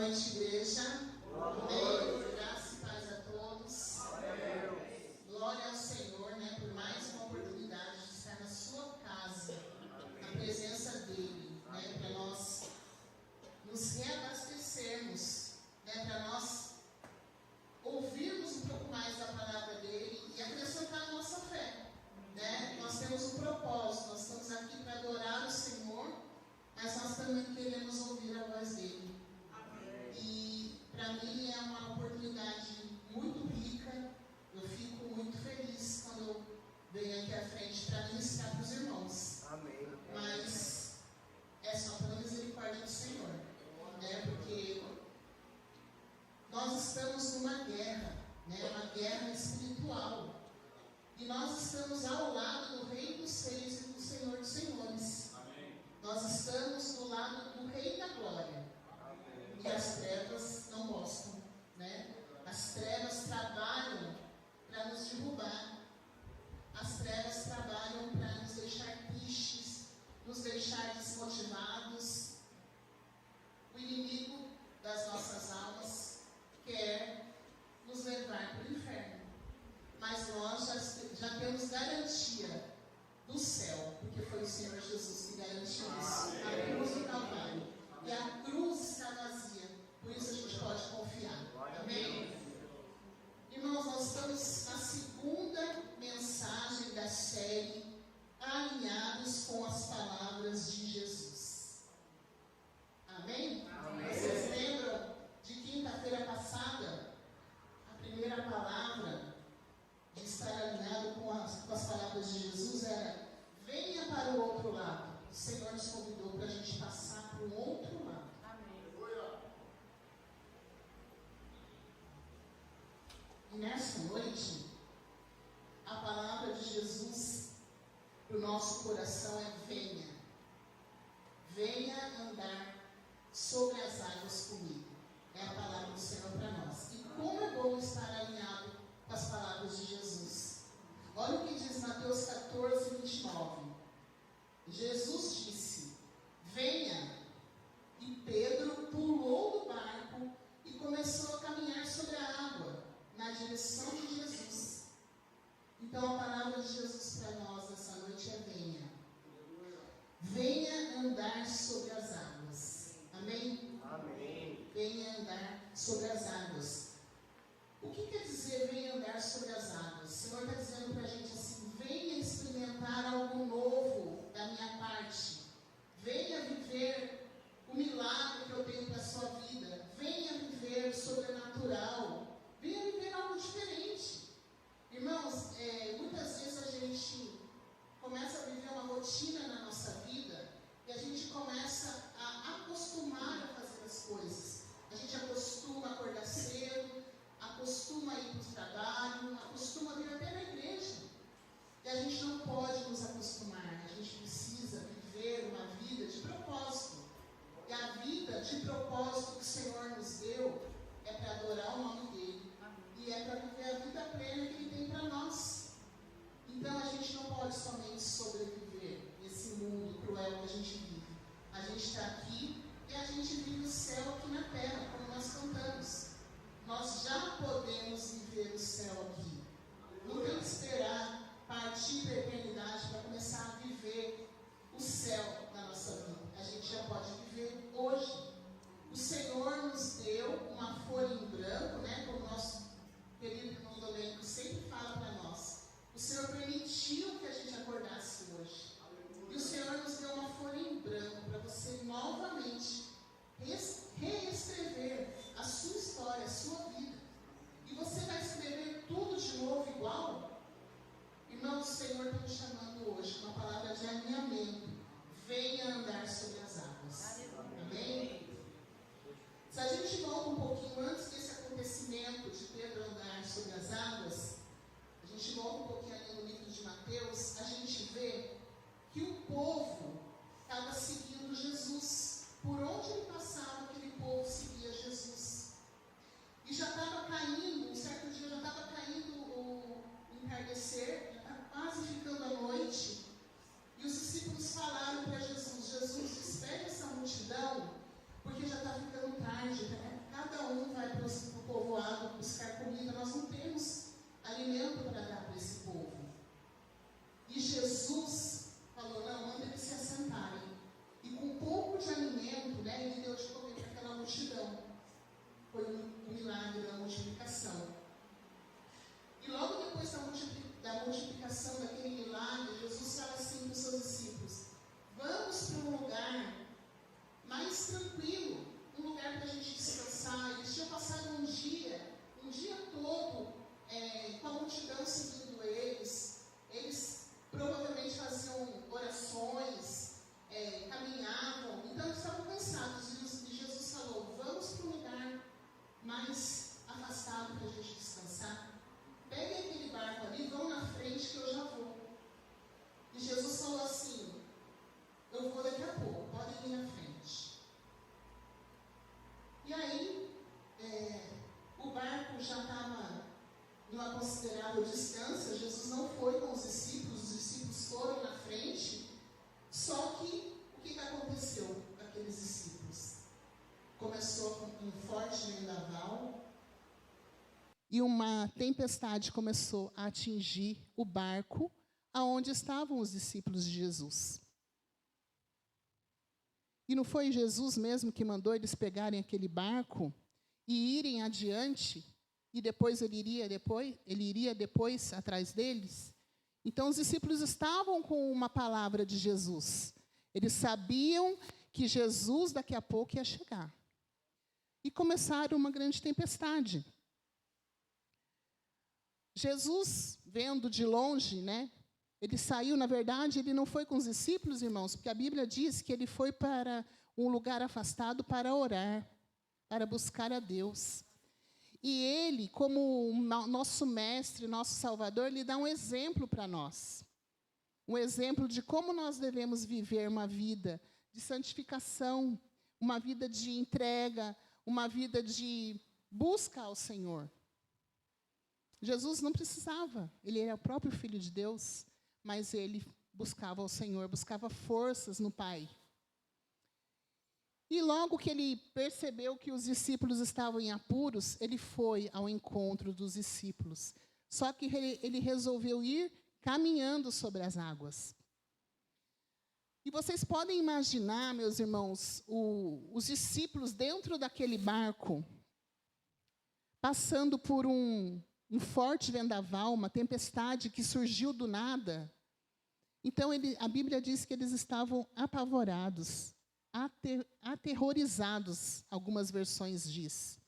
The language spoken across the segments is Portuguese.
noite, igreja. Boa noite. Graça e paz a todos. Amém. Glória ao Senhor, por mais uma oportunidade de estar na sua casa, na presença dEle, para nós nos reabastecermos, para nós ouvirmos um pouco mais da palavra dEle e acrescentar a nossa fé. Nós temos um propósito, nós estamos aqui para adorar o Senhor, mas nós também queremos ouvir a voz dEle. E para mim é uma oportunidade muito rica. Eu fico muito feliz quando eu venho aqui à frente para ministrar para os irmãos. Amém. Mas é só pela misericórdia do Senhor, porque nós estamos numa guerra, uma guerra espiritual. E nós estamos ao lado do Rei dos Reis e do Senhor dos Senhores. Amém. Nós estamos do lado do Rei da Glória. Amém. E as trevas não gostam, As trevas trabalham para nos derrubar. As trevas trabalham para nos deixar tristes, nos deixar desmotivados. O inimigo das nossas almas quer nos levar para o inferno. Mas nós já temos garantia do céu, porque foi o Senhor Jesus que garantiu isso. A cruz do Calvário. E a cruz está vazia. Por isso a gente pode confiar. Amém? Irmãos, nós estamos na segunda mensagem da série Alinhados com as Palavras de Jesus. Amém? Amém. Vocês lembram de quinta-feira passada? A primeira palavra de estar alinhado com as palavras de Jesus era: venha para o outro lado. O Senhor nos convidou para a gente passar para o outro lado. Amém. E nessa noite, a palavra de Jesus para o nosso coração é: venha. Venha andar sobre as águas comigo. É a palavra do Senhor para nós. E como é bom estar alinhado com as palavras de Jesus. Olha o que diz Mateus 14, 29. Jesus disse: venha. E Pedro pulou do barco e começou a caminhar sobre a água, na direção de Jesus. Então a palavra de Jesus para nós essa noite é: venha. Venha andar sobre as águas. Amém? Amém. Venha andar sobre as águas. O que quer dizer venha andar sobre as águas? O Senhor está dizendo para a gente assim: venha experimentar algo novo da minha parte. Venha viver o milagre que eu tenho para a sua vida. Venha viver o sobrenatural. Venha viver algo diferente. Irmãos, muitas vezes a gente começa a viver uma rotina na nossa vida e a gente começa a acostumar a fazer as coisas. A gente acostuma a acordar cedo, acostuma a ir para o trabalho, acostuma a vir até na igreja. E a gente não pode nos acostumar. A gente precisa viver uma vida de propósito. E a vida de propósito que o Senhor nos deu é para adorar o nome dEle. E é para viver a vida plena que Ele tem para nós. Então a gente não pode somente sobreviver nesse mundo cruel que a gente vive. A gente está aqui e a gente vive o céu aqui na terra, como nós cantamos. Nós já podemos viver o céu aqui. Não tem que esperar partir da eternidade para começar a viver o céu na nossa vida. A gente já pode viver hoje. O Senhor nos deu uma folha em branco, como o nosso querido irmão Domênico sempre fala para nós. O Senhor permitiu que a gente acordasse hoje. E o Senhor nos deu uma folha em branco para você novamente reescrever a sua história, a sua vida. E você vai escrever tudo de novo igual? Irmão, o Senhor está nos chamando hoje com uma palavra de alinhamento. Venha andar sobre as águas. Amém? Se a gente volta um pouquinho antes desse acontecimento por distância, Jesus não foi com os discípulos foram na frente, só que o que aconteceu com aqueles discípulos? Começou com um forte vendaval e uma tempestade começou a atingir o barco aonde estavam os discípulos de Jesus. E não foi Jesus mesmo que mandou eles pegarem aquele barco e irem adiante, e depois ele iria depois atrás deles? Então os discípulos estavam com uma palavra de Jesus. Eles sabiam que Jesus daqui a pouco ia chegar. E começaram uma grande tempestade. Jesus, vendo de longe, ele saiu, na verdade, ele não foi com os discípulos, irmãos, porque a Bíblia diz que ele foi para um lugar afastado para orar, para buscar a Deus. E ele, como nosso mestre, nosso Salvador, ele dá um exemplo para nós. Um exemplo de como nós devemos viver uma vida de santificação, uma vida de entrega, uma vida de busca ao Senhor. Jesus não precisava, ele era o próprio Filho de Deus, mas ele buscava ao Senhor, buscava forças no Pai. E logo que ele percebeu que os discípulos estavam em apuros, ele foi ao encontro dos discípulos. Só que ele resolveu ir caminhando sobre as águas. E vocês podem imaginar, meus irmãos, os discípulos dentro daquele barco, passando por um forte vendaval, uma tempestade que surgiu do nada. Então, a Bíblia diz que eles estavam apavorados, aterrorizados, algumas versões diz.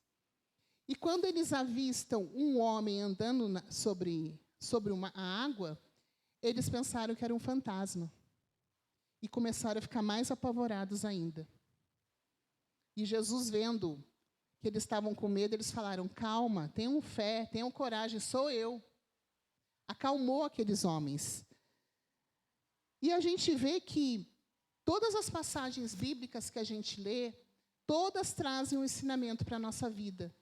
E quando eles avistam um homem andando sobre a água, eles pensaram que era um fantasma. E começaram a ficar mais apavorados ainda. E Jesus, vendo que eles estavam com medo, eles falaram: calma, tenham fé, tenham coragem, sou eu. Acalmou aqueles homens. E a gente vê que todas as passagens bíblicas que a gente lê, todas trazem um ensinamento para a nossa vida.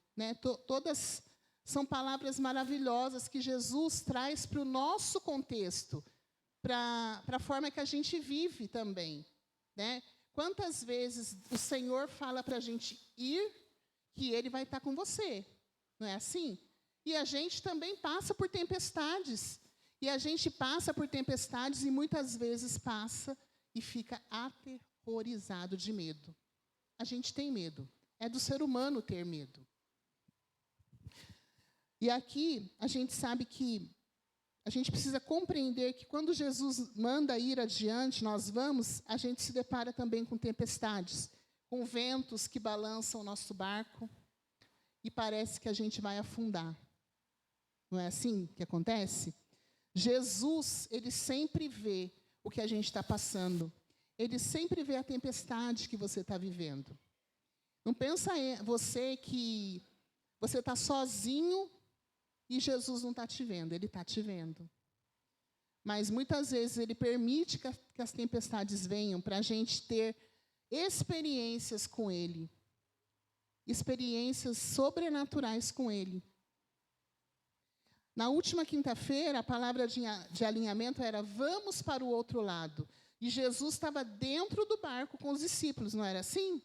Todas são palavras maravilhosas que Jesus traz para o nosso contexto, para a forma que a gente vive também. Quantas vezes o Senhor fala para a gente ir, que Ele vai estar com você, não é assim? E a gente também passa por tempestades, e muitas vezes passa e fica aterrorizado de medo. A gente tem medo, é do ser humano ter medo. E aqui a gente sabe que a gente precisa compreender que quando Jesus manda ir adiante, a gente se depara também com tempestades, com ventos que balançam o nosso barco e parece que a gente vai afundar. Não é assim que acontece? Jesus, ele sempre vê o que a gente está passando. Ele sempre vê a tempestade que você está vivendo. Não pensa você que você está sozinho e Jesus não está te vendo. Ele está te vendo. Mas muitas vezes ele permite que as tempestades venham para a gente ter experiências com Ele. Experiências sobrenaturais com Ele. Na última quinta-feira, a palavra de alinhamento era: vamos para o outro lado. E Jesus estava dentro do barco com os discípulos, não era assim?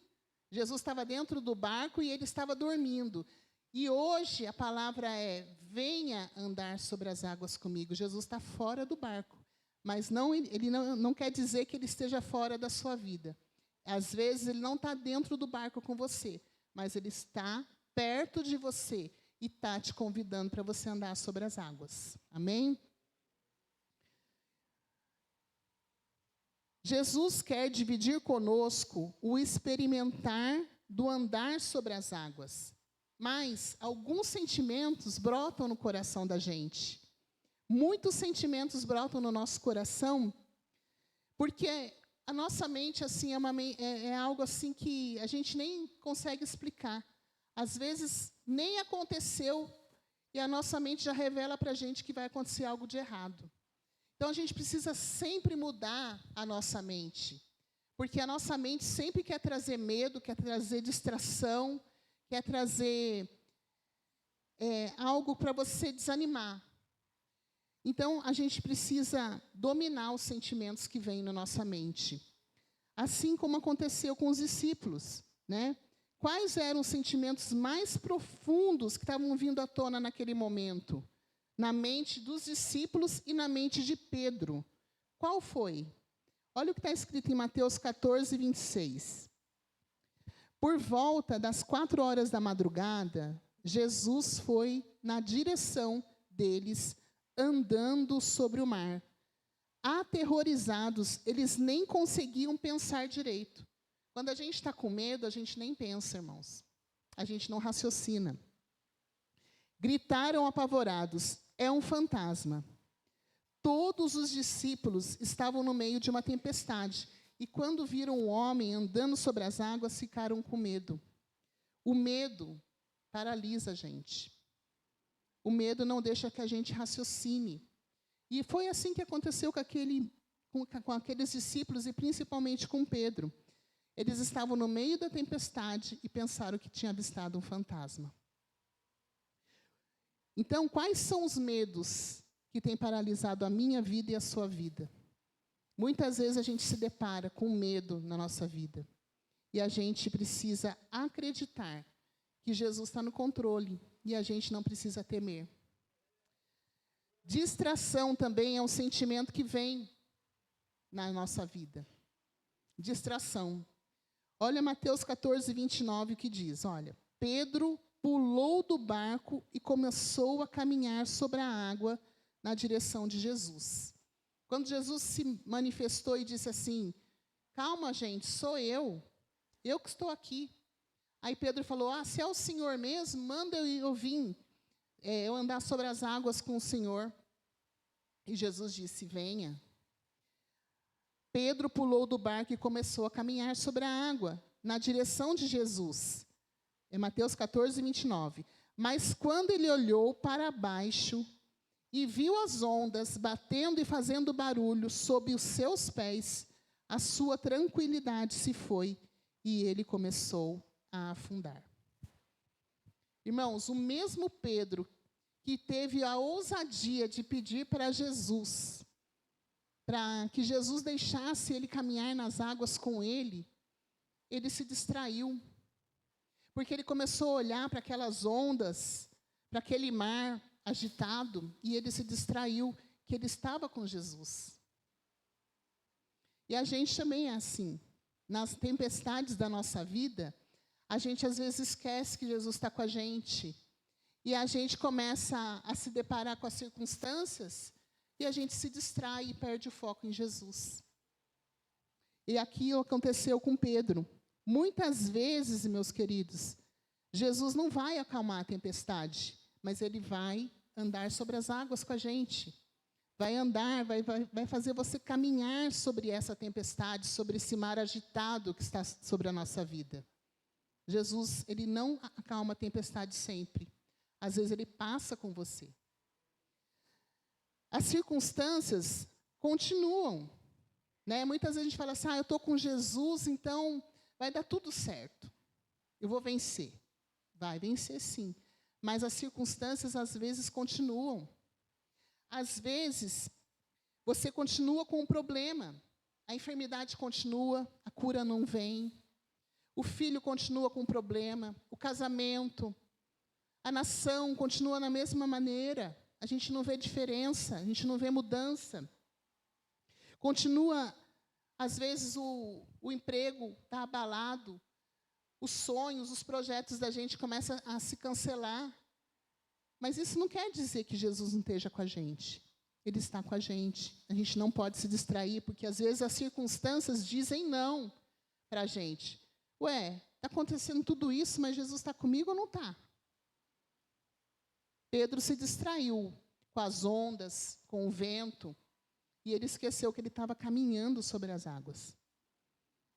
Jesus estava dentro do barco e ele estava dormindo. E hoje a palavra é: venha andar sobre as águas comigo. Jesus está fora do barco, mas ele não quer dizer que ele esteja fora da sua vida. Às vezes ele não está dentro do barco com você, mas ele está perto de você e está te convidando para você andar sobre as águas. Amém? Jesus quer dividir conosco o experimentar do andar sobre as águas. Mas alguns sentimentos brotam no coração da gente. Muitos sentimentos brotam no nosso coração, porque a nossa mente assim, é algo assim que a gente nem consegue explicar. Às vezes, nem aconteceu, e a nossa mente já revela para a gente que vai acontecer algo de errado. Então, a gente precisa sempre mudar a nossa mente, porque a nossa mente sempre quer trazer medo, quer trazer distração, quer trazer algo para você desanimar. Então, a gente precisa dominar os sentimentos que vêm na nossa mente. Assim como aconteceu com os discípulos, né? Quais eram os sentimentos mais profundos que estavam vindo à tona naquele momento? Na mente dos discípulos e na mente de Pedro. Qual foi? Olha o que está escrito em Mateus 14, 26. Por volta das 4 horas da madrugada, Jesus foi na direção deles, andando sobre o mar. Aterrorizados, eles nem conseguiam pensar direito. Quando a gente está com medo, a gente nem pensa, irmãos. A gente não raciocina. Gritaram apavorados: é um fantasma. Todos os discípulos estavam no meio de uma tempestade, e quando viram o homem andando sobre as águas, ficaram com medo. O medo paralisa a gente. O medo não deixa que a gente raciocine. E foi assim que aconteceu com aqueles discípulos, e principalmente com Pedro. Eles estavam no meio da tempestade e pensaram que tinham avistado um fantasma. Então, quais são os medos que têm paralisado a minha vida e a sua vida? Muitas vezes a gente se depara com medo na nossa vida. E a gente precisa acreditar que Jesus está no controle e a gente não precisa temer. Distração também é um sentimento que vem na nossa vida. Distração. Olha Mateus 14, 29, o que diz. Olha, Pedro pulou do barco e começou a caminhar sobre a água na direção de Jesus. Quando Jesus se manifestou e disse assim: calma, gente, sou eu que estou aqui. Aí Pedro falou: se é o Senhor mesmo, manda eu vir, eu andar sobre as águas com o Senhor. E Jesus disse: venha. Pedro pulou do barco e começou a caminhar sobre a água, na direção de Jesus. É Mateus 14, 29. Mas quando ele olhou para baixo e viu as ondas batendo e fazendo barulho sob os seus pés, a sua tranquilidade se foi e ele começou a afundar. Irmãos, o mesmo Pedro que teve a ousadia de pedir para Jesus, para que Jesus deixasse ele caminhar nas águas com ele, ele se distraiu. Porque ele começou a olhar para aquelas ondas, para aquele mar agitado, e ele se distraiu, que ele estava com Jesus. E a gente também é assim. Nas tempestades da nossa vida, a gente às vezes esquece que Jesus está com a gente. E a gente começa a se deparar com as circunstâncias, e a gente se distrai e perde o foco em Jesus. E aqui aconteceu com Pedro. Muitas vezes, meus queridos, Jesus não vai acalmar a tempestade, mas ele vai andar sobre as águas com a gente. Vai andar, vai fazer você caminhar sobre essa tempestade, sobre esse mar agitado que está sobre a nossa vida. Jesus, ele não acalma a tempestade sempre. Às vezes ele passa com você. As circunstâncias continuam, né? Muitas vezes a gente fala assim: eu estou com Jesus, então vai dar tudo certo. Eu vou vencer. Vai vencer sim. Mas as circunstâncias às vezes continuam. Às vezes, você continua com um problema. A enfermidade continua, a cura não vem. O filho continua com um problema. O casamento. A nação continua na mesma maneira. A gente não vê diferença, a gente não vê mudança. Continua, às vezes, o emprego está abalado. Os sonhos, os projetos da gente começam a se cancelar. Mas isso não quer dizer que Jesus não esteja com a gente. Ele está com a gente. A gente não pode se distrair, porque às vezes as circunstâncias dizem não para a gente. Está acontecendo tudo isso, mas Jesus está comigo ou não está? Pedro se distraiu com as ondas, com o vento, e ele esqueceu que ele estava caminhando sobre as águas.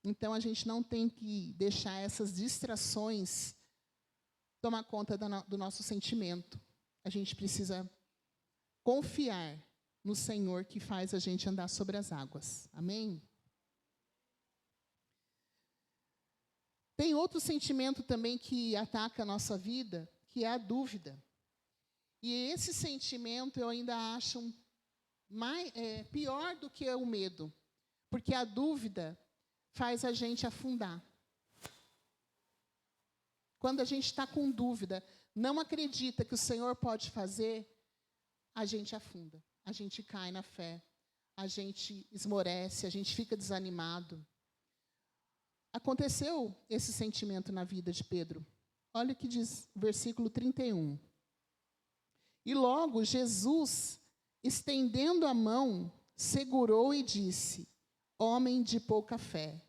Então, a gente não tem que deixar essas distrações tomar conta do nosso sentimento. A gente precisa confiar no Senhor que faz a gente andar sobre as águas. Amém? Tem outro sentimento também que ataca a nossa vida, que é a dúvida. E esse sentimento eu ainda acho pior do que o medo, porque a dúvida faz a gente afundar. Quando a gente está com dúvida, não acredita que o Senhor pode fazer, a gente afunda, a gente cai na fé, a gente esmorece, a gente fica desanimado. Aconteceu esse sentimento na vida de Pedro. Olha o que diz o versículo 31. E logo Jesus, estendendo a mão, segurou e disse: homem de pouca fé,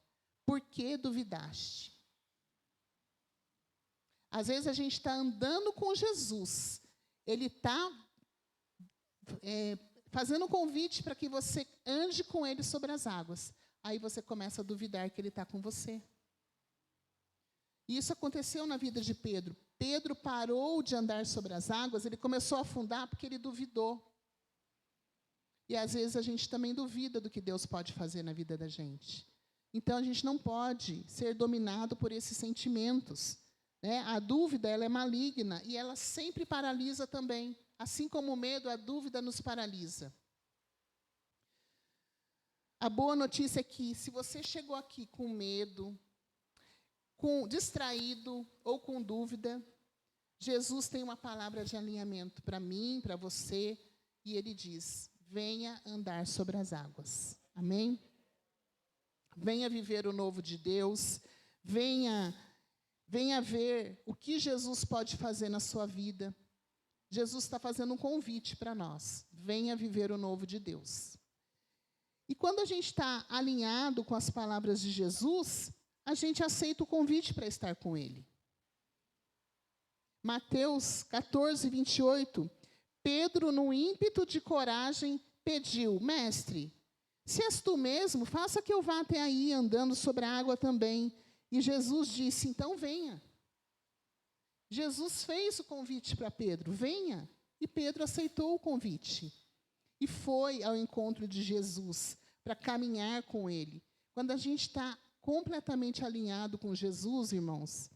por que duvidaste? Às vezes a gente está andando com Jesus, Ele está fazendo um convite para que você ande com Ele sobre as águas. Aí você começa a duvidar que Ele está com você. E isso aconteceu na vida de Pedro. Pedro parou de andar sobre as águas, ele começou a afundar porque ele duvidou. E às vezes a gente também duvida do que Deus pode fazer na vida da gente. Então a gente não pode ser dominado por esses sentimentos, né? A dúvida, ela é maligna e ela sempre paralisa também. Assim como o medo, a dúvida nos paralisa. A boa notícia é que se você chegou aqui com medo, distraído ou com dúvida, Jesus tem uma palavra de alinhamento para mim, para você, e Ele diz: venha andar sobre as águas. Amém? Venha viver o novo de Deus, venha ver o que Jesus pode fazer na sua vida. Jesus está fazendo um convite para nós. Venha viver o novo de Deus. E quando a gente está alinhado com as palavras de Jesus, a gente aceita o convite para estar com Ele. Mateus 14, 28. Pedro, no ímpeto de coragem, pediu: mestre, se és tu mesmo, faça que eu vá até aí, andando sobre a água também. E Jesus disse: então venha. Jesus fez o convite para Pedro: venha. E Pedro aceitou o convite. E foi ao encontro de Jesus para caminhar com Ele. Quando a gente está completamente alinhado com Jesus, irmãos,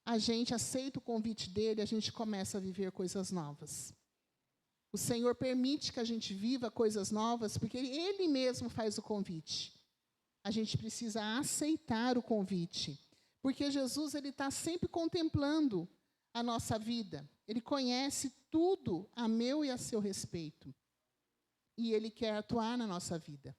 a gente aceita o convite dele, a gente começa a viver coisas novas. O Senhor permite que a gente viva coisas novas, porque Ele mesmo faz o convite. A gente precisa aceitar o convite, porque Jesus ele está sempre contemplando a nossa vida. Ele conhece tudo a meu e a seu respeito. E Ele quer atuar na nossa vida.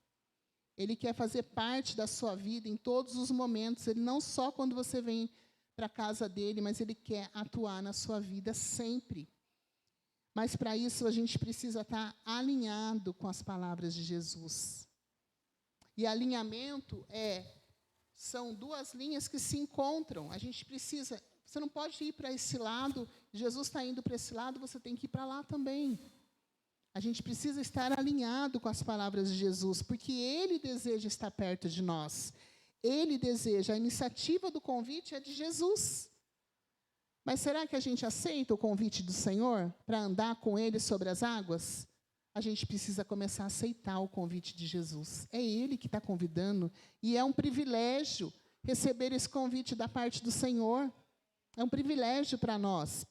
Ele quer fazer parte da sua vida em todos os momentos. Ele não só quando você vem para a casa dele, mas Ele quer atuar na sua vida sempre. Mas para isso a gente precisa estar alinhado com as palavras de Jesus. E alinhamento são duas linhas que se encontram. A gente precisa, você não pode ir para esse lado, Jesus está indo para esse lado, você tem que ir para lá também. A gente precisa estar alinhado com as palavras de Jesus, porque Ele deseja estar perto de nós. Ele deseja, a iniciativa do convite é de Jesus. Mas será que a gente aceita o convite do Senhor para andar com Ele sobre as águas? A gente precisa começar a aceitar o convite de Jesus. É Ele que está convidando, e é um privilégio receber esse convite da parte do Senhor. É um privilégio para nós.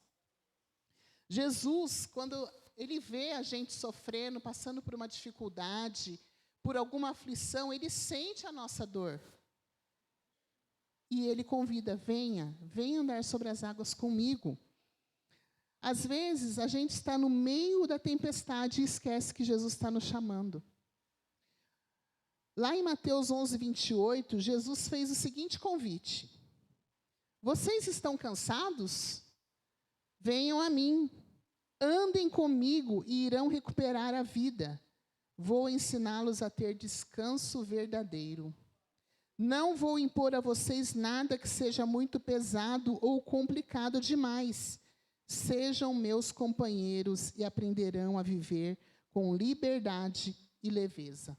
Jesus, quando Ele vê a gente sofrendo, passando por uma dificuldade, por alguma aflição, Ele sente a nossa dor. E Ele convida: venha andar sobre as águas comigo. Às vezes, a gente está no meio da tempestade e esquece que Jesus está nos chamando. Lá em Mateus 11, 28, Jesus fez o seguinte convite: vocês estão cansados? Venham a mim. Andem comigo e irão recuperar a vida. Vou ensiná-los a ter descanso verdadeiro. Não vou impor a vocês nada que seja muito pesado ou complicado demais. Sejam meus companheiros e aprenderão a viver com liberdade e leveza.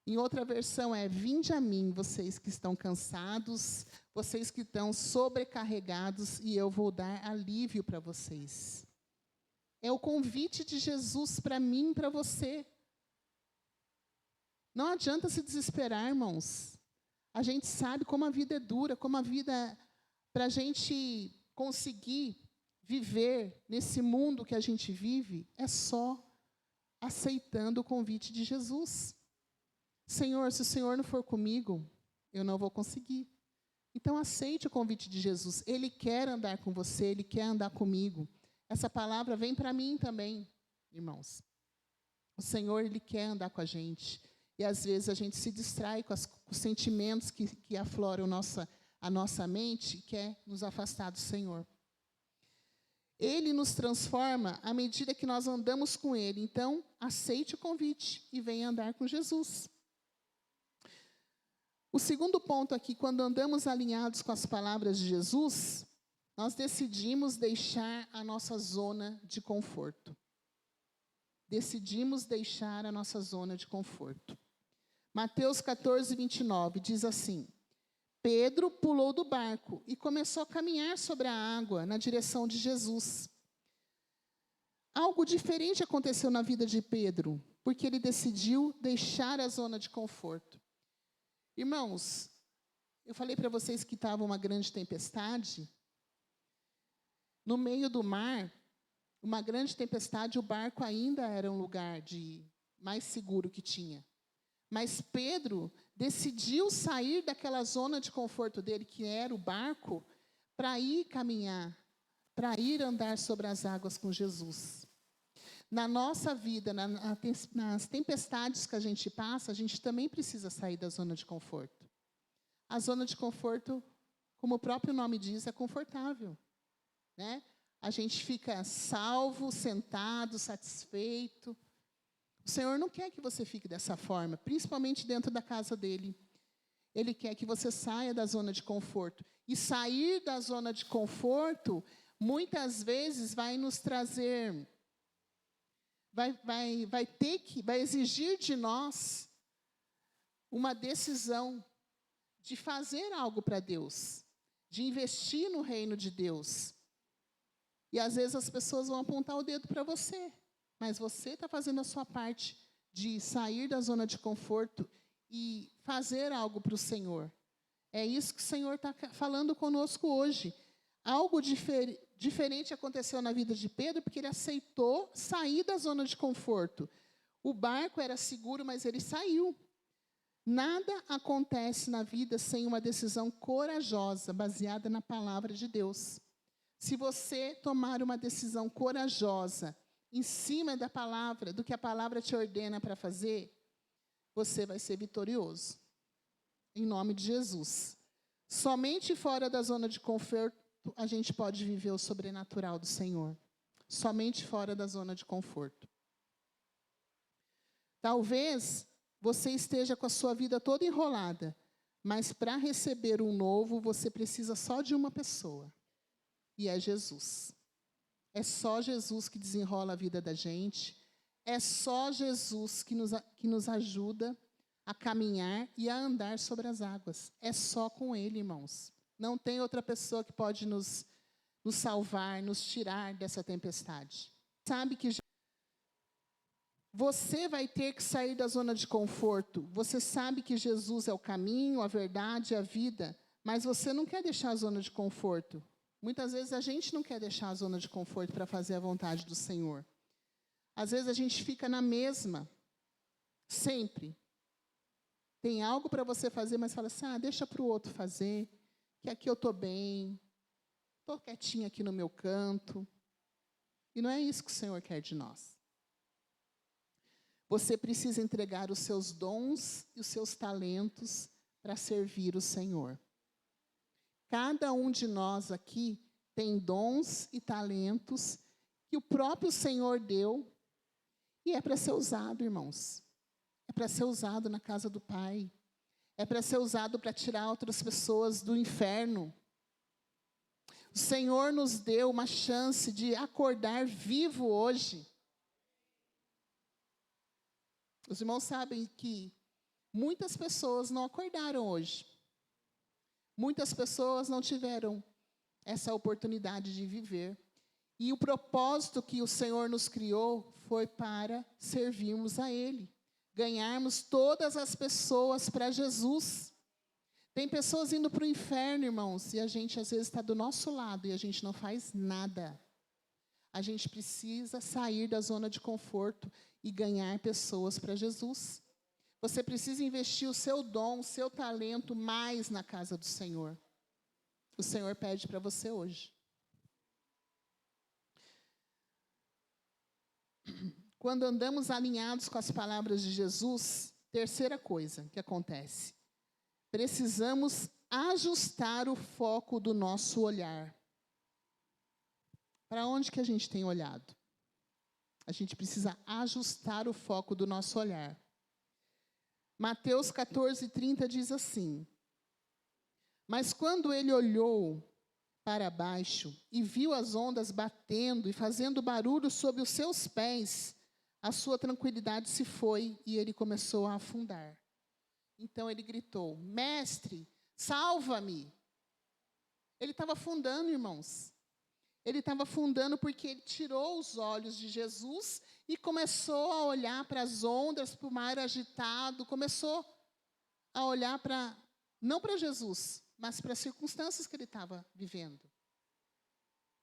Em outra versão vinde a mim, vocês que estão cansados, vocês que estão sobrecarregados, e eu vou dar alívio para vocês. É o convite de Jesus para mim e para você. Não adianta se desesperar, irmãos. A gente sabe como a vida é dura, como a vida, para a gente conseguir viver nesse mundo que a gente vive, é só aceitando o convite de Jesus. Senhor, se o Senhor não for comigo, eu não vou conseguir. Então, aceite o convite de Jesus. Ele quer andar com você, Ele quer andar comigo. Essa palavra vem para mim também, irmãos. O Senhor, Ele quer andar com a gente. E, às vezes, a gente se distrai com os sentimentos que afloram a nossa mente e quer nos afastar do Senhor. Ele nos transforma à medida que nós andamos com Ele. Então, aceite o convite e venha andar com Jesus. O segundo ponto aqui, quando andamos alinhados com as palavras de Jesus, nós decidimos deixar a nossa zona de conforto. Decidimos deixar a nossa zona de conforto. Mateus 14, 29 diz assim: Pedro pulou do barco e começou a caminhar sobre a água na direção de Jesus. Algo diferente aconteceu na vida de Pedro, porque ele decidiu deixar a zona de conforto. Irmãos, eu falei para vocês que estava uma grande tempestade. No meio do mar, uma grande tempestade, o barco ainda era um lugar mais seguro que tinha. Mas Pedro decidiu sair daquela zona de conforto dele, que era o barco, para ir caminhar, para ir andar sobre as águas com Jesus. Na nossa vida, nas tempestades que a gente passa, a gente também precisa sair da zona de conforto. A zona de conforto, como o próprio nome diz, é confortável, né? A gente fica salvo, sentado, satisfeito. O Senhor não quer que você fique dessa forma, principalmente dentro da casa dele. Ele quer que você saia da zona de conforto. E sair da zona de conforto, muitas vezes, vai nos trazer... Vai exigir de nós uma decisão de fazer algo para Deus, de investir no reino de Deus. E às vezes as pessoas vão apontar o dedo para você, mas você está fazendo a sua parte de sair da zona de conforto e fazer algo para o Senhor. É isso que o Senhor está falando conosco hoje. Algo diferente aconteceu na vida de Pedro, porque ele aceitou sair da zona de conforto. O barco era seguro, mas ele saiu. Nada acontece na vida sem uma decisão corajosa, baseada na palavra de Deus. Se você tomar uma decisão corajosa, em cima da palavra, do que a palavra te ordena para fazer, você vai ser vitorioso. Em nome de Jesus. Somente fora da zona de conforto, a gente pode viver o sobrenatural do Senhor. Somente fora da zona de conforto. Talvez você esteja com a sua vida toda enrolada, mas para receber um novo, você precisa só de uma pessoa. E é Jesus. É só Jesus que desenrola a vida da gente. É só Jesus que nos ajuda a caminhar e a andar sobre as águas. É só com Ele, irmãos. Não tem outra pessoa que pode nos salvar, nos tirar dessa tempestade. Sabe que você vai ter que sair da zona de conforto. Você sabe que Jesus é o caminho, a verdade, a vida, mas você não quer deixar a zona de conforto. Muitas vezes a gente não quer deixar a zona de conforto para fazer a vontade do Senhor. Às vezes a gente fica na mesma, sempre. Tem algo para você fazer, mas fala assim, deixa para o outro fazer, que aqui eu estou bem, estou quietinha aqui no meu canto. E não é isso que o Senhor quer de nós. Você precisa entregar os seus dons e os seus talentos para servir o Senhor. Cada um de nós aqui tem dons e talentos que o próprio Senhor deu e é para ser usado, irmãos. É para ser usado na casa do Pai. É para ser usado para tirar outras pessoas do inferno. O Senhor nos deu uma chance de acordar vivo hoje. Os irmãos sabem que muitas pessoas não acordaram hoje. Muitas pessoas não tiveram essa oportunidade de viver. E o propósito que o Senhor nos criou foi para servirmos a Ele. Ganharmos todas as pessoas para Jesus. Tem pessoas indo para o inferno, irmãos, e a gente às vezes está do nosso lado e a gente não faz nada. A gente precisa sair da zona de conforto e ganhar pessoas para Jesus. Você precisa investir o seu dom, o seu talento mais na casa do Senhor. O Senhor pede para você hoje. Quando andamos alinhados com as palavras de Jesus, terceira coisa que acontece. Precisamos ajustar o foco do nosso olhar. Para onde que a gente tem olhado? A gente precisa ajustar o foco do nosso olhar. Mateus 14:30 diz assim: Mas quando ele olhou para baixo e viu as ondas batendo e fazendo barulho sobre os seus pés, a sua tranquilidade se foi e ele começou a afundar. Então ele gritou: Mestre, salva-me! Ele estava afundando, irmãos. Ele estava afundando porque ele tirou os olhos de Jesus e começou a olhar para as ondas, para o mar agitado, começou a olhar não para Jesus, mas para as circunstâncias que ele estava vivendo.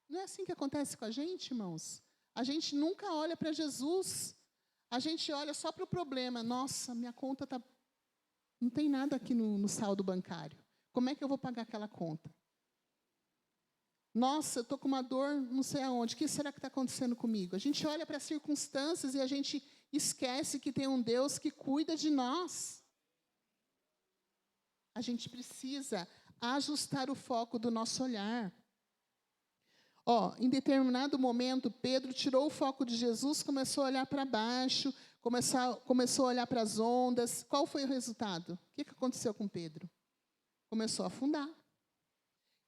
Não é assim que acontece com a gente, irmãos? A gente nunca olha para Jesus. A gente olha só para o problema. Nossa, minha conta não tem nada aqui no saldo bancário. Como é que eu vou pagar aquela conta? Nossa, eu estou com uma dor não sei aonde. O que será que está acontecendo comigo? A gente olha para as circunstâncias e a gente esquece que tem um Deus que cuida de nós. A gente precisa ajustar o foco do nosso olhar. Em determinado momento, Pedro tirou o foco de Jesus, começou a olhar para baixo, começou a olhar para as ondas. Qual foi o resultado? O que aconteceu com Pedro? Começou a afundar.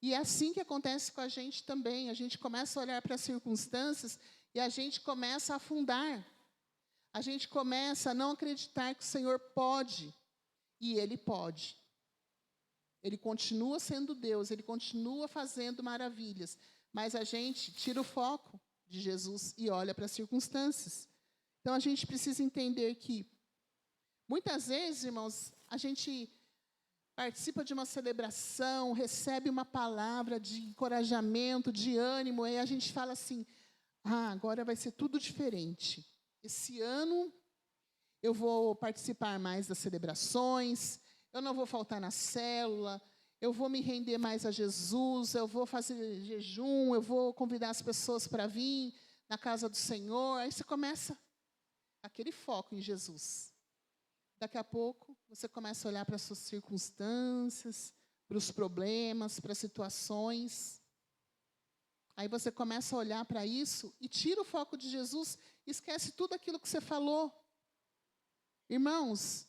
E é assim que acontece com a gente também. A gente começa a olhar para as circunstâncias e a gente começa a afundar. A gente começa a não acreditar que o Senhor pode. E Ele pode. Ele continua sendo Deus, Ele continua fazendo maravilhas. Mas a gente tira o foco de Jesus e olha para as circunstâncias. Então, a gente precisa entender que, muitas vezes, irmãos, a gente participa de uma celebração, recebe uma palavra de encorajamento, de ânimo, e a gente fala assim: agora vai ser tudo diferente. Esse ano eu vou participar mais das celebrações, eu não vou faltar na célula, eu vou me render mais a Jesus, eu vou fazer jejum, eu vou convidar as pessoas para vir na casa do Senhor. Aí você começa aquele foco em Jesus. Daqui a pouco, você começa a olhar para as suas circunstâncias, para os problemas, para as situações. Aí você começa a olhar para isso e tira o foco de Jesus, esquece tudo aquilo que você falou. Irmãos,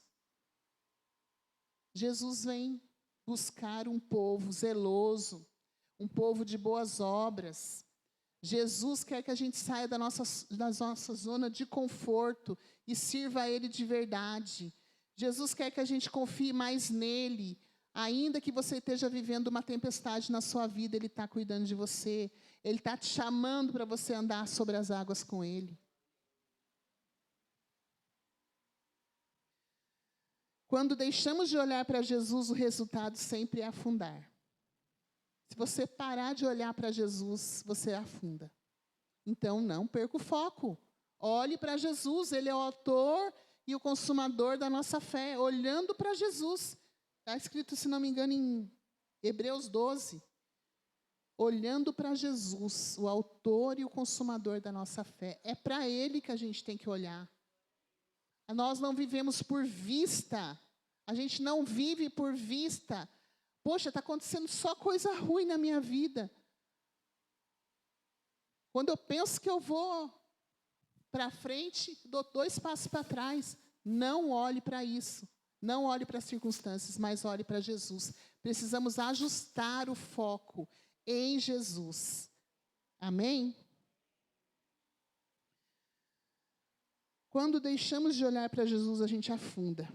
Jesus vem buscar um povo zeloso, um povo de boas obras. Jesus quer que a gente saia da nossa zona de conforto e sirva a Ele de verdade. Jesus quer que a gente confie mais nele. Ainda que você esteja vivendo uma tempestade na sua vida, Ele está cuidando de você. Ele está te chamando para você andar sobre as águas com Ele. Quando deixamos de olhar para Jesus, o resultado sempre é afundar. Se você parar de olhar para Jesus, você afunda. Então, não perca o foco. Olhe para Jesus, Ele é o autor e o consumador da nossa fé. Olhando para Jesus. Está escrito, se não me engano, em Hebreus 12. Olhando para Jesus, o autor e o consumador da nossa fé. É para Ele que a gente tem que olhar. Nós não vivemos por vista. A gente não vive por vista. Poxa, está acontecendo só coisa ruim na minha vida. Quando eu penso que eu vou para frente, dou 2 passos para trás. Não olhe para isso. Não olhe para as circunstâncias, mas olhe para Jesus. Precisamos ajustar o foco em Jesus. Amém? Quando deixamos de olhar para Jesus, a gente afunda.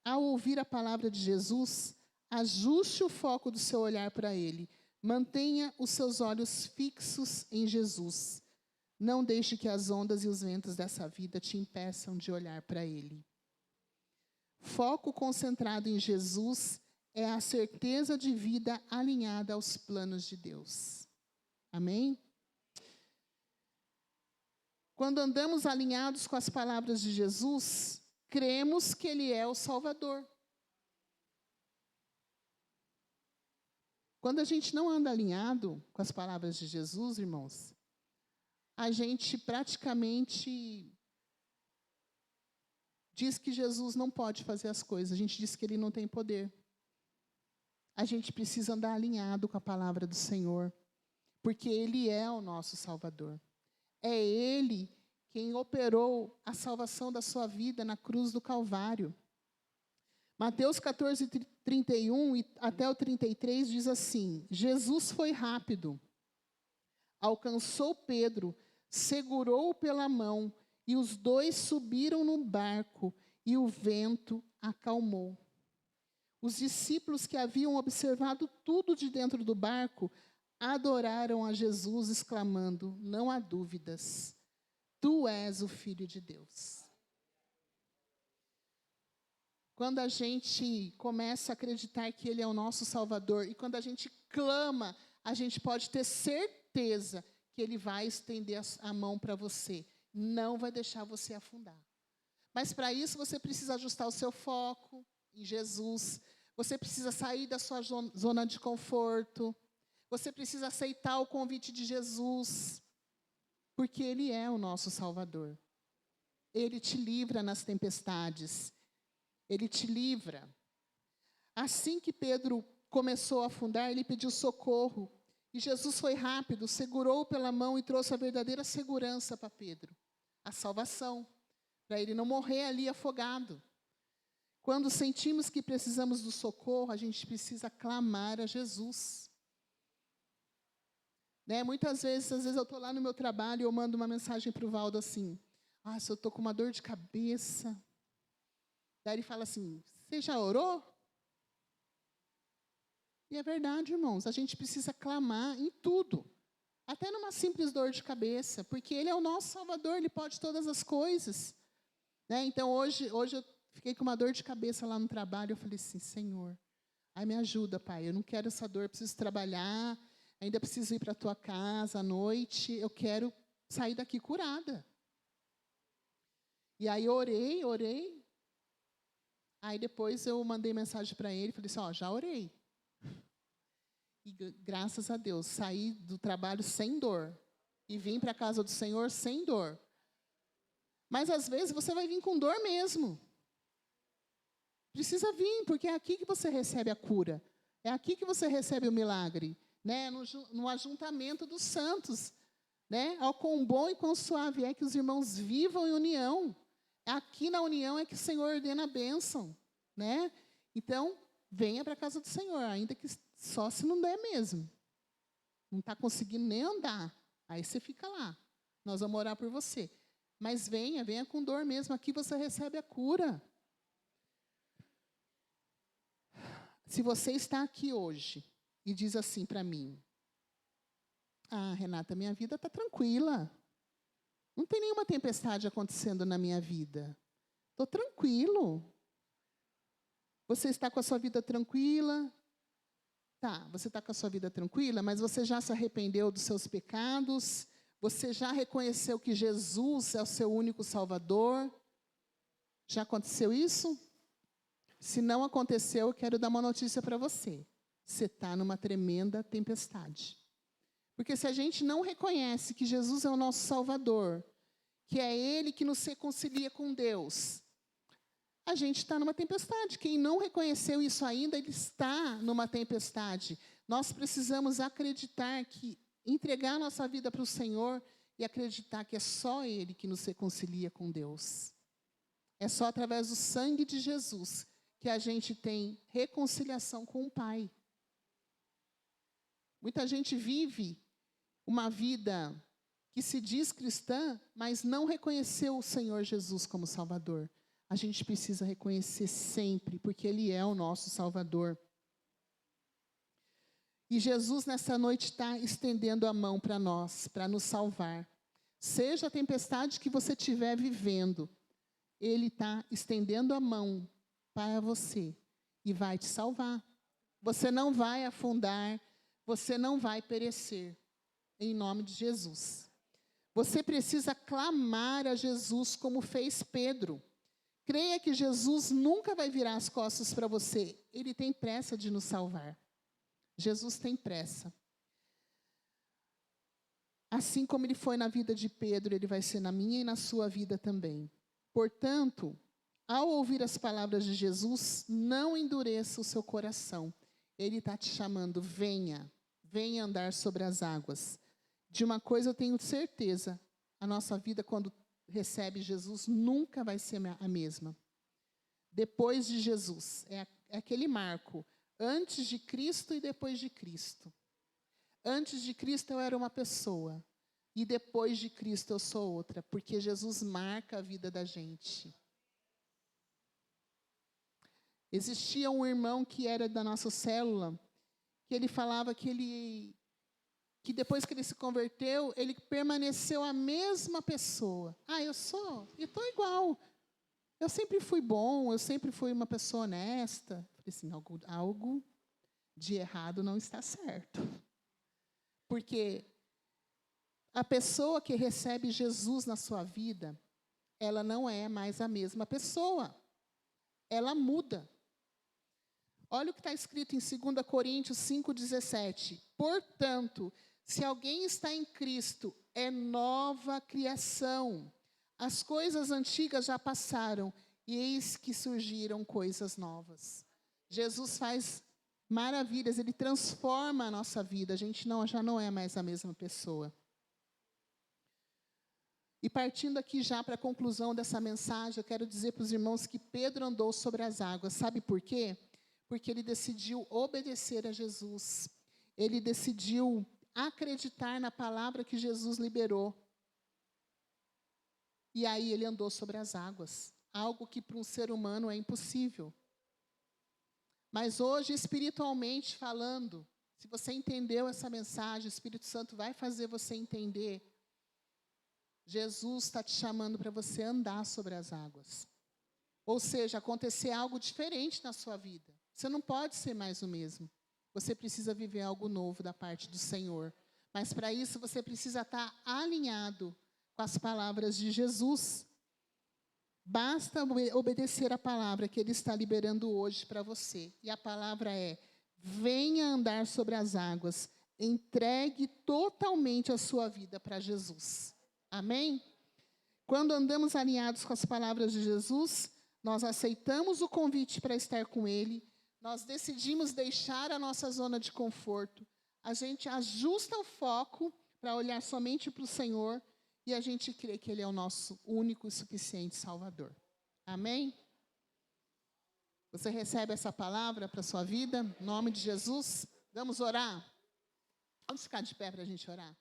Ao ouvir a palavra de Jesus, ajuste o foco do seu olhar para Ele. Mantenha os seus olhos fixos em Jesus. Não deixe que as ondas e os ventos dessa vida te impeçam de olhar para Ele. Foco concentrado em Jesus é a certeza de vida alinhada aos planos de Deus. Amém? Quando andamos alinhados com as palavras de Jesus, cremos que Ele é o Salvador. Quando a gente não anda alinhado com as palavras de Jesus, irmãos, a gente praticamente diz que Jesus não pode fazer as coisas, a gente diz que Ele não tem poder. A gente precisa andar alinhado com a palavra do Senhor, porque Ele é o nosso Salvador. É Ele quem operou a salvação da sua vida na cruz do Calvário. Mateus 14, 31 e até o 33 diz assim: Jesus foi rápido, alcançou Pedro, segurou-o pela mão, e os dois subiram no barco, e o vento acalmou. Os discípulos que haviam observado tudo de dentro do barco adoraram a Jesus, exclamando: não há dúvidas, tu és o Filho de Deus. Quando a gente começa a acreditar que Ele é o nosso Salvador, e quando a gente clama, a gente pode ter certeza que Ele vai estender a mão para você, não vai deixar você afundar. Mas para isso você precisa ajustar o seu foco em Jesus, você precisa sair da sua zona de conforto, você precisa aceitar o convite de Jesus, porque Ele é o nosso Salvador. Ele te livra nas tempestades, Ele te livra. Assim que Pedro começou a afundar, ele pediu socorro, e Jesus foi rápido, segurou-o pela mão e trouxe a verdadeira segurança para Pedro, a salvação, para ele não morrer ali afogado. Quando sentimos que precisamos do socorro, a gente precisa clamar a Jesus. Né? Muitas vezes, às vezes eu estou lá no meu trabalho e eu mando uma mensagem para o Valdo assim: se eu estou com uma dor de cabeça. Daí ele fala assim: você já orou? E é verdade, irmãos, a gente precisa clamar em tudo. Até numa simples dor de cabeça, porque Ele é o nosso Salvador, Ele pode todas as coisas. Né? Então, hoje eu fiquei com uma dor de cabeça lá no trabalho, eu falei assim: Senhor, me ajuda, Pai, eu não quero essa dor, eu preciso trabalhar, ainda preciso ir para a Tua casa à noite, eu quero sair daqui curada. E aí orei, aí depois eu mandei mensagem para ele, falei assim: já orei. E graças a Deus, saí do trabalho sem dor. E vim para a casa do Senhor sem dor. Mas às vezes você vai vir com dor mesmo. Precisa vir, porque é aqui que você recebe a cura. É aqui que você recebe o milagre. Né? No ajuntamento dos santos. Né? Ao quão bom e quão suave é que os irmãos vivam em união. Aqui na união é que o Senhor ordena a bênção. Né? Então, venha para a casa do Senhor, ainda que só se não der mesmo. Não está conseguindo nem andar. Aí você fica lá. Nós vamos orar por você. Mas venha com dor mesmo. Aqui você recebe a cura. Se você está aqui hoje e diz assim para mim: Renata, minha vida está tranquila. Não tem nenhuma tempestade acontecendo na minha vida. Estou tranquilo. Você está com a sua vida tranquila? Tá, você está com a sua vida tranquila, mas você já se arrependeu dos seus pecados? Você já reconheceu que Jesus é o seu único Salvador? Já aconteceu isso? Se não aconteceu, eu quero dar uma notícia para você. Você está numa tremenda tempestade. Porque se a gente não reconhece que Jesus é o nosso Salvador, que é Ele que nos reconcilia com Deus, a gente está numa tempestade. Quem não reconheceu isso ainda, ele está numa tempestade. Nós precisamos acreditar que, entregar nossa vida para o Senhor e acreditar que é só Ele que nos reconcilia com Deus. É só através do sangue de Jesus que a gente tem reconciliação com o Pai. Muita gente vive uma vida que se diz cristã, mas não reconheceu o Senhor Jesus como Salvador. A gente precisa reconhecer sempre, porque Ele é o nosso Salvador. E Jesus, nessa noite, está estendendo a mão para nós, para nos salvar. Seja a tempestade que você estiver vivendo, Ele está estendendo a mão para você e vai te salvar. Você não vai afundar, você não vai perecer, em nome de Jesus. Você precisa clamar a Jesus como fez Pedro. Creia que Jesus nunca vai virar as costas para você. Ele tem pressa de nos salvar. Jesus tem pressa. Assim como ele foi na vida de Pedro, ele vai ser na minha e na sua vida também. Portanto, ao ouvir as palavras de Jesus, não endureça o seu coração. Ele está te chamando, venha andar sobre as águas. De uma coisa eu tenho certeza, a nossa vida quando recebe Jesus nunca vai ser a mesma. Depois de Jesus, é aquele marco, antes de Cristo e depois de Cristo. Antes de Cristo eu era uma pessoa, e depois de Cristo eu sou outra, porque Jesus marca a vida da gente. Existia um irmão que era da nossa célula, que ele falava que depois que ele se converteu, ele permaneceu a mesma pessoa. Eu estou igual. Eu sempre fui bom, eu sempre fui uma pessoa honesta. Falei assim, algo de errado não está certo. Porque a pessoa que recebe Jesus na sua vida, ela não é mais a mesma pessoa. Ela muda. Olha o que está escrito em 2 Coríntios 5,17. Portanto, se alguém está em Cristo, é nova criação. As coisas antigas já passaram, e eis que surgiram coisas novas. Jesus faz maravilhas, ele transforma a nossa vida. A gente já não é mais a mesma pessoa. E partindo aqui já para a conclusão dessa mensagem, eu quero dizer para os irmãos que Pedro andou sobre as águas. Sabe por quê? Porque ele decidiu obedecer a Jesus. Ele decidiu acreditar na palavra que Jesus liberou. E aí ele andou sobre as águas. Algo que para um ser humano é impossível. Mas hoje, espiritualmente falando, se você entendeu essa mensagem, o Espírito Santo vai fazer você entender. Jesus está te chamando para você andar sobre as águas. Ou seja, acontecer algo diferente na sua vida. Você não pode ser mais o mesmo. Você precisa viver algo novo da parte do Senhor. Mas para isso você precisa estar alinhado com as palavras de Jesus. Basta obedecer a palavra que Ele está liberando hoje para você. E a palavra é: venha andar sobre as águas. Entregue totalmente a sua vida para Jesus. Amém? Quando andamos alinhados com as palavras de Jesus, nós aceitamos o convite para estar com Ele, nós decidimos deixar a nossa zona de conforto, a gente ajusta o foco para olhar somente para o Senhor e a gente crê que Ele é o nosso único e suficiente Salvador. Amém? Você recebe essa palavra para a sua vida, em nome de Jesus? Vamos orar? Vamos ficar de pé para a gente orar?